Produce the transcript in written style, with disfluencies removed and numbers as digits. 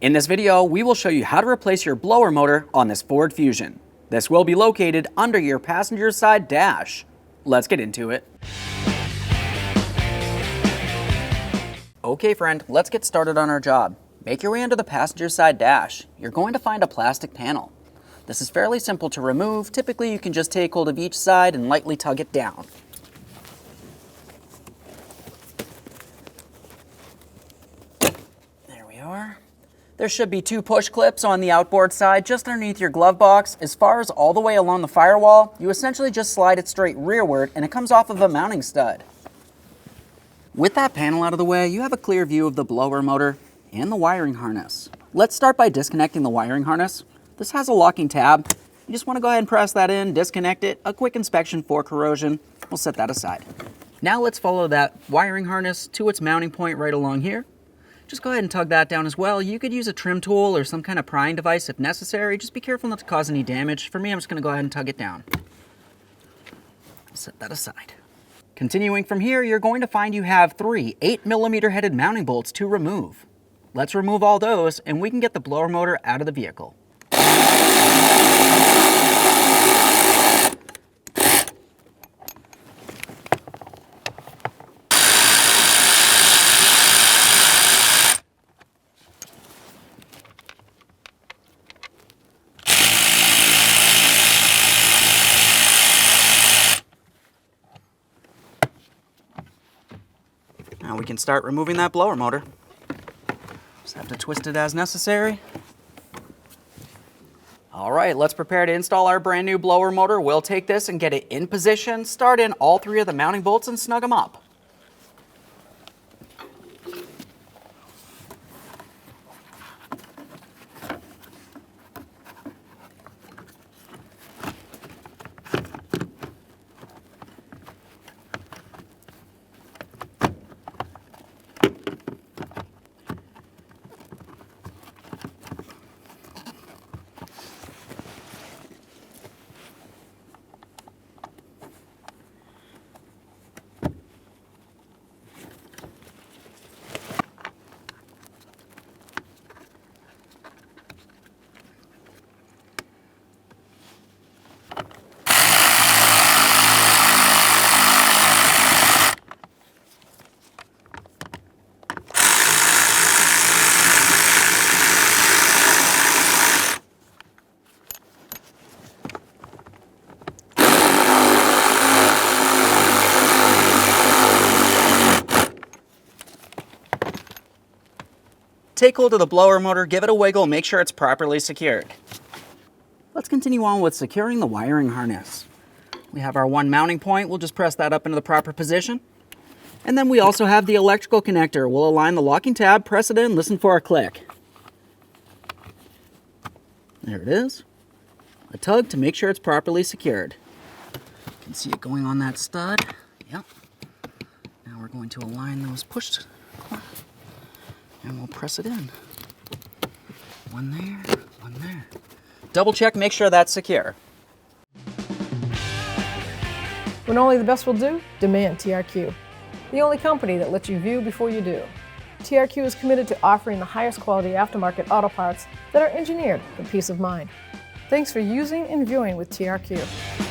In this video, we will show you how to replace your blower motor on this Ford Fusion. This will be located under your passenger side dash. Let's get into it. Okay friend, let's get started on our job. Make your way under the passenger side dash. You're going to find a plastic panel. This is fairly simple to remove. Typically you can just take hold of each side and lightly tug it down. There we are. There should be 2 push clips on the outboard side just underneath your glove box. As far as all the way along the firewall, you essentially just slide it straight rearward and it comes off of a mounting stud. With that panel out of the way, you have a clear view of the blower motor and the wiring harness. Let's start by disconnecting the wiring harness. This has a locking tab. You just want to go ahead and press that in, disconnect it. A quick inspection for corrosion. We'll set that aside. Now let's follow that wiring harness to its mounting point right along here. Just go ahead and tug that down as well. You could use a trim tool or some kind of prying device if necessary. Just be careful not to cause any damage. For me, I'm just going to go ahead and tug it down. I'll set that aside. Continuing from here, you're going to find you have 3 8mm headed mounting bolts to remove. Let's remove all those and we can get the blower motor out of the vehicle. Now we can start removing that blower motor. Just have to twist it as necessary. All right, let's prepare to install our brand new blower motor. We'll take this and get it in position, start in all 3 of the mounting bolts and snug them up. Take hold of the blower motor, give it a wiggle, make sure it's properly secured. Let's continue on with securing the wiring harness. We have our 1 mounting point. We'll just press that up into the proper position. And then we also have the electrical connector. We'll align the locking tab, press it in, listen for a click. There it is. A tug to make sure it's properly secured. You can see it going on that stud. Yep. Now we're going to align those push and we'll press it in. 1 there, 1 there. Double check, make sure that's secure. When only the best will do, demand TRQ. The only company that lets you view before you do. TRQ is committed to offering the highest quality aftermarket auto parts that are engineered for peace of mind. Thanks for using and viewing with TRQ.